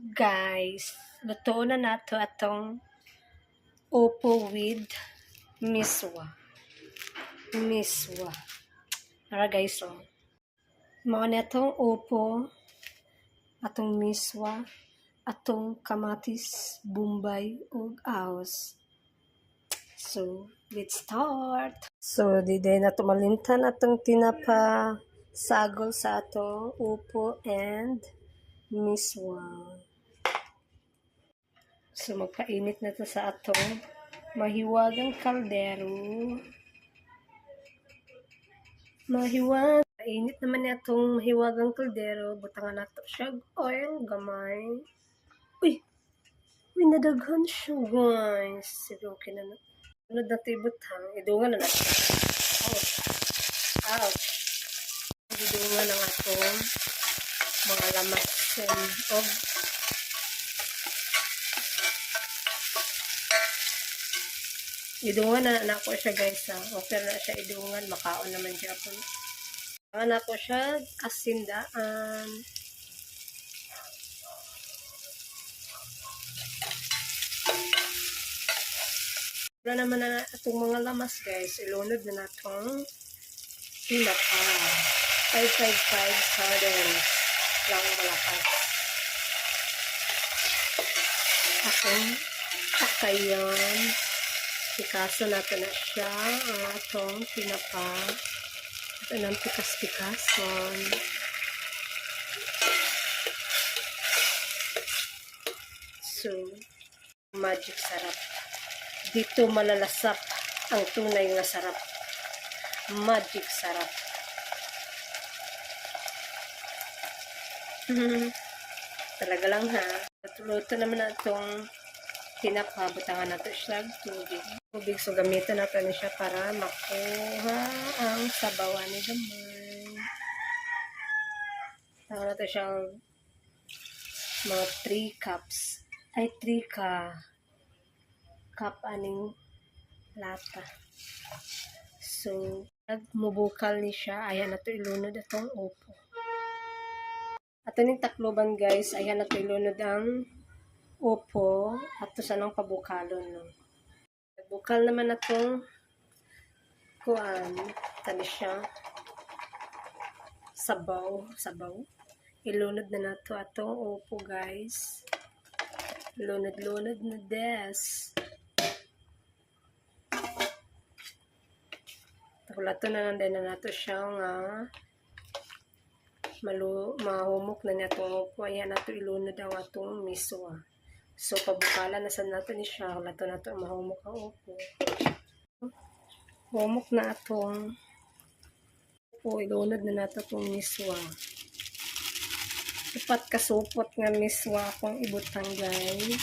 Guys, luto na nato atong upo with miswa. Ara guys, mao na atong upo, atong miswa, atong kamatis, bumbay, ug ahos. So, let's start. So, diday na tumalintan atong tinapa sagol sa atong upo and miswa. So, magpainit na to sa atong mahiwagang kaldero. Init naman niya itong mahiwagang kaldero. Butangan na to siya oil gamay. Uy, nadaghan siya guys. Sige, okay na na. Ano na ito ibutang? Idungan na natin. Ouch. Idungan na nga itong mga lamas og idungan na ako siya guys ha. Okay na siya idungan. Makaon naman siya po. Idungan ako siya asindaan. Wala naman na itong mga lamas guys. Ilunod na natong tinapa. 555 sardines lang malakas. Akong akayon. Pikaso natin na siya ang atong tinapa. Ito ng pikas-pikason. So, magic sarap. Dito malalasap ang tunay nga sarap. Magic sarap. Talaga lang ha. Luto naman na itong tinapa. Butangan natin siya tubig. So, gamitin natin siya para makuha ang sabawan ni gamay. Butangan natin siya mga 3 cups. Ay, 3 cup aning lata. So, nagmubukal ni siya. Ayan na ito ilunod itong upo. At ning takloban guys, ayan na ito ilunod ang upo at ito sa nang pabukalon. No? Bukal naman na itong kuan. Tani siya. Sabaw. Ilunod na na ito atong upo guys. Lunod na des. Takulato na nanday na nato siya nga mahumok na niya itong upo. Ayan nato ilunod ang atong miswa. So, pabukalan na sa nato ni siya. Lato na ito mahumok ang upo. Humok na atong upo. Ilunod na nato itong miswa. Upat kasupot nga miswa akong ibutang guys.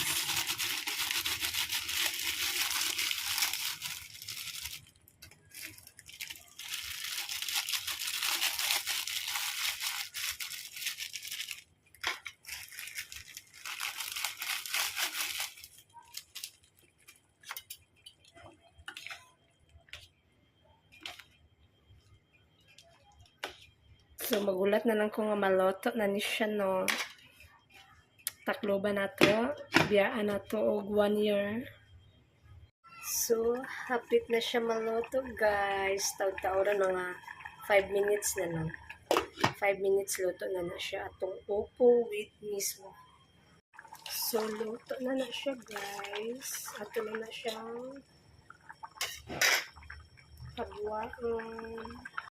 So, magulat na lang ko nga maloto na ni siya, no. Takloban na to. Biyaan na to og 1 year. So, hapit na siya maloto, guys. Taw-taoran mga 5 minutes na lang. 5 minutes luto na siya. Atong upo with miswa. So, luto na siya, guys. Ato na siyang pagwaon.